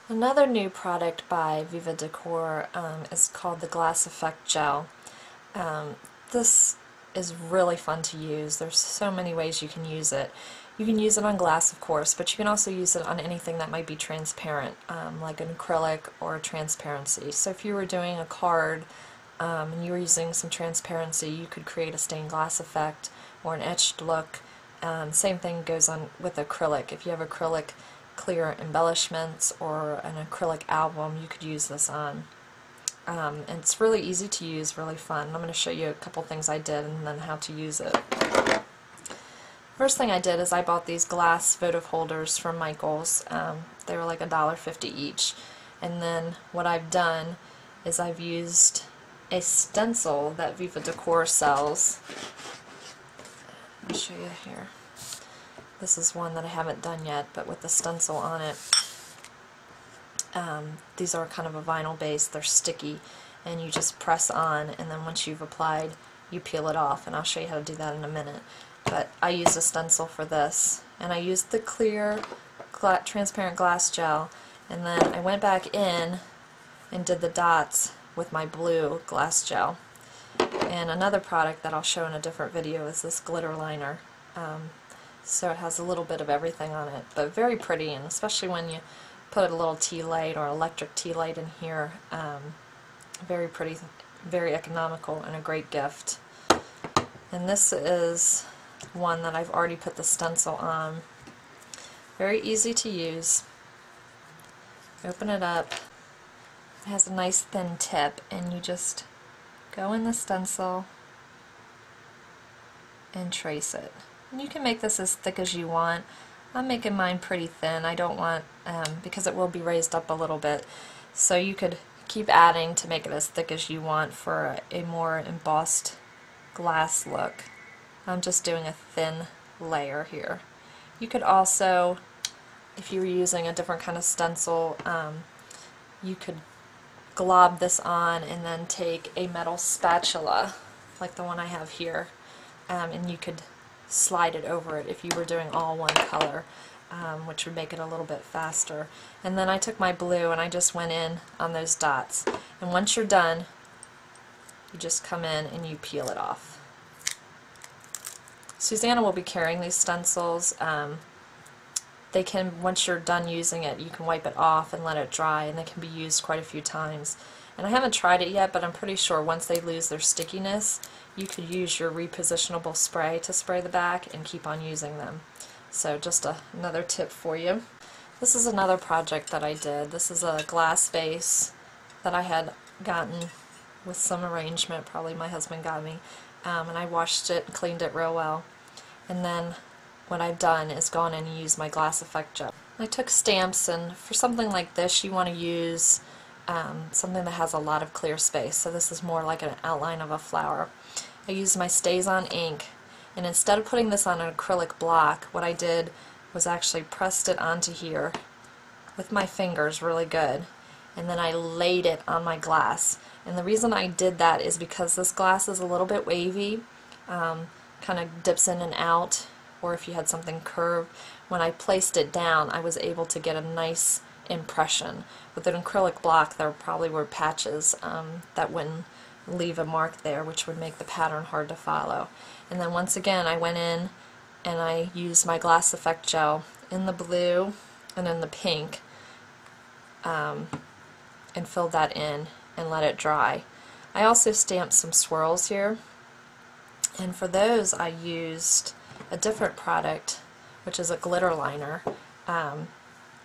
Another new product by Viva Decor is called the Glass Effect Gel. This is really fun to use. There's so many ways you can use it. You can use it on glass, of course, but you can also use it on anything that might be transparent, like an acrylic or transparency. So if you were doing a card and you were using some transparency, you could create a stained glass effect or an etched look. Same thing goes on with acrylic. If you have acrylic clear embellishments or an acrylic album, you could use this on. And it's really easy to use, really fun. I'm going to show you a couple things I did and then how to use it. First thing I did is I bought these glass votive holders from Michaels. They were like $1.50 each. And then what I've done is I've used a stencil that Viva Decor sells. I'll show you here. This is one that I haven't done yet, but with the stencil on it. These are kind of a vinyl base, they're sticky, and you just press on, and then once you've applied, you peel it off, and I'll show you how to do that in a minute. But I used a stencil for this, and I used the clear transparent glass gel, and then I went back in and did the dots with my blue glass gel. And another product that I'll show in a different video is this glitter liner. So it has a little bit of everything on it, but very pretty, and especially when you put a little tea light or electric tea light in here, very pretty, very economical, and a great gift. And this is one that I've already put the stencil on. Very easy to use. Open it up. It has a nice thin tip, and you just go in the stencil and trace it. And you can make this as thick as you want. I'm making mine pretty thin. I don't want, because it will be raised up a little bit, so you could keep adding to make it as thick as you want for a more embossed glass look. I'm just doing a thin layer here. You could also, if you were using a different kind of stencil, you could glob this on and then take a metal spatula, like the one I have here, and you could slide it over it if you were doing all one color, which would make it a little bit faster. And then I took my blue and I just went in on those dots. And once you're done, you just come in and you peel it off. Susanna will be carrying these stencils. They can, once you're done using it, you can wipe it off and let it dry, and they can be used quite a few times. And I haven't tried it yet, but I'm pretty sure once they lose their stickiness, you could use your repositionable spray to spray the back and keep on using them. So just another tip for you. This is another project that I did. This is a glass vase that I had gotten with some arrangement, probably my husband got me, and I washed it and cleaned it real well. And then what I've done is gone in and used my Glass Effect Gel. I took stamps, and for something like this you want to use something that has a lot of clear space, so this is more like an outline of a flower. I used my StazOn ink, and instead of putting this on an acrylic block, what I did was actually pressed it onto here with my fingers really good, and then I laid it on my glass. And the reason I did that is because this glass is a little bit wavy, kind of dips in and out, or if you had something curved. When I placed it down, I was able to get a nice impression. With an acrylic block, there probably were patches that wouldn't leave a mark there, which would make the pattern hard to follow. And then once again, I went in and I used my Glass Effect Gel in the blue and in the pink, and filled that in and let it dry. I also stamped some swirls here, and for those I used a different product, which is a glitter liner.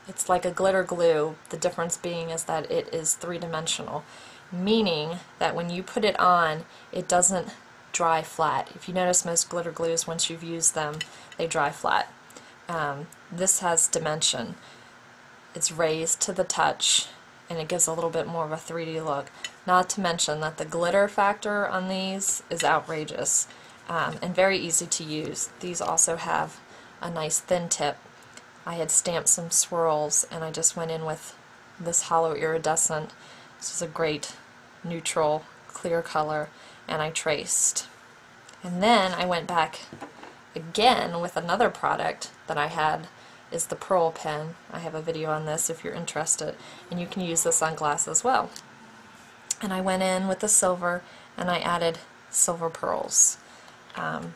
It's like a glitter glue, the difference being is that it is three-dimensional, meaning that when you put it on, it doesn't dry flat. If you notice, most glitter glues, once you've used them, they dry flat. This has dimension. It's raised to the touch, and it gives a little bit more of a 3D look. Not to mention that the glitter factor on these is outrageous, and very easy to use. These also have a nice thin tip. I had stamped some swirls, and I just went in with this hollow iridescent. This is a great neutral clear color, and I traced. And then I went back again with another product that I had. is the Pearl pen. I have a video on this if you're interested, and you can use this on glass as well. And I went in with the silver and I added silver pearls. And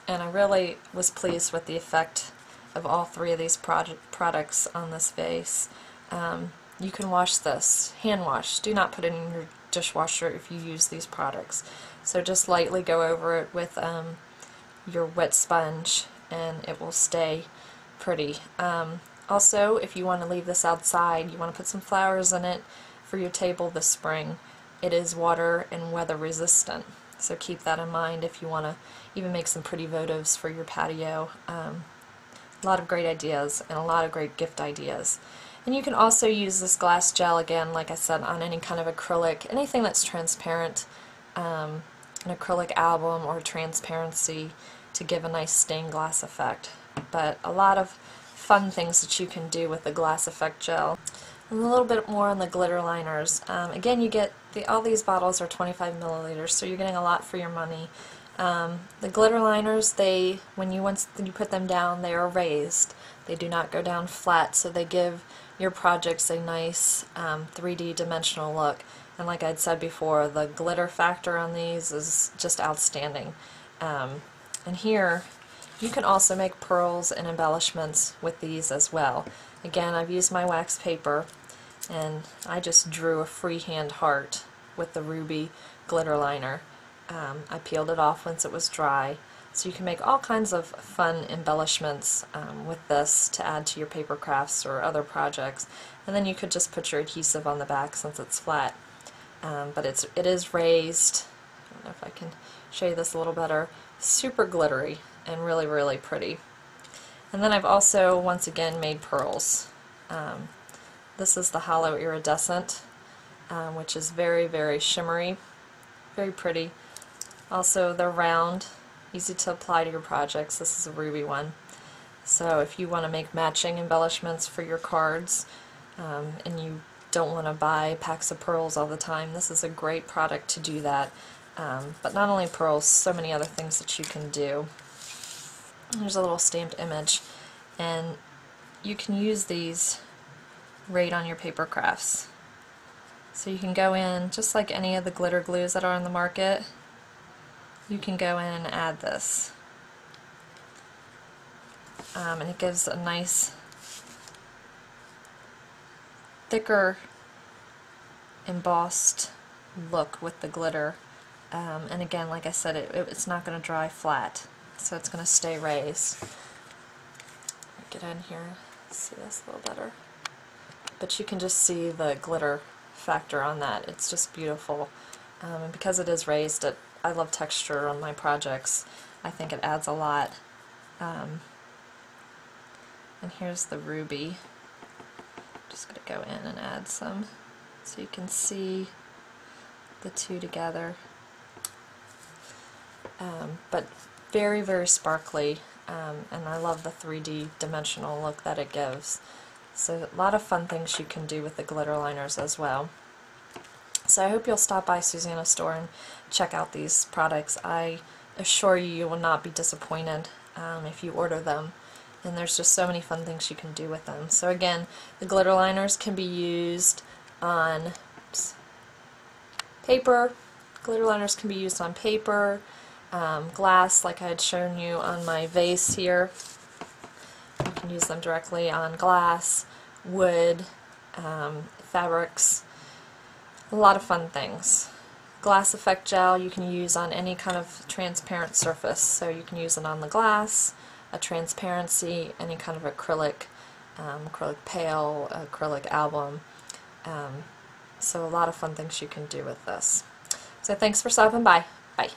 I really was pleased with the effect of all three of these products on this vase. You can wash this, hand wash. Do not put it in your dishwasher if you use these products. So just lightly go over it with your wet sponge and it will stay pretty. Also, if you want to leave this outside, you want to put some flowers in it for your table this spring. It is water and weather resistant, so keep that in mind if you want to even make some pretty votives for your patio. A lot of great ideas and a lot of great gift ideas. And you can also use this glass gel, again, like I said, on any kind of acrylic, anything that's transparent, an acrylic album or transparency, to give a nice stained glass effect. But a lot of fun things that you can do with the glass effect gel. And a little bit more on the glitter liners. Again, you get all these bottles are 25 milliliters, so you're getting a lot for your money. The glitter liners, once you put them down, they are raised. They do not go down flat, so they give your projects a nice 3D dimensional look. And like I'd said before, the glitter factor on these is just outstanding. And here, you can also make pearls and embellishments with these as well. Again, I've used my wax paper, and I just drew a freehand heart with the ruby glitter liner. I peeled it off once it was dry. So you can make all kinds of fun embellishments with this to add to your paper crafts or other projects. And then you could just put your adhesive on the back since it's flat. But it is raised. I don't know if I can show you this a little better. Super glittery and really, really pretty. And then I've also, once again, made pearls. This is the hollow iridescent, which is very, very shimmery, very pretty. Also, they're round, easy to apply to your projects. This is a ruby one. So if you want to make matching embellishments for your cards, and you don't want to buy packs of pearls all the time, this is a great product to do that. But not only pearls, so many other things that you can do. There's a little stamped image, and you can use these right on your paper crafts. So you can go in, just like any of the glitter glues that are on the market, you can go in and add this. And it gives a nice, thicker, embossed look with the glitter. And again, like I said, it's not going to dry flat, so it's going to stay raised. Get in here, see this a little better. But you can just see the glitter factor on that. It's just beautiful. And because it is raised, I love texture on my projects. I think it adds a lot. And here's the ruby. Just going to go in and add some so you can see the two together. But very, very sparkly, and I love the 3D dimensional look that it gives. So a lot of fun things you can do with the glitter liners as well. So I hope you'll stop by Susanna Store and check out these products. I assure you, you will not be disappointed if you order them. And there's just so many fun things you can do with them. So again, the glitter liners can be used on paper. Glitter liners can be used on paper, glass, like I had shown you on my vase here. You can use them directly on glass, wood, fabrics, a lot of fun things. Glass effect gel you can use on any kind of transparent surface, so you can use it on the glass, a transparency, any kind of acrylic, acrylic pail, acrylic album. So a lot of fun things you can do with this. So thanks for stopping by. Bye.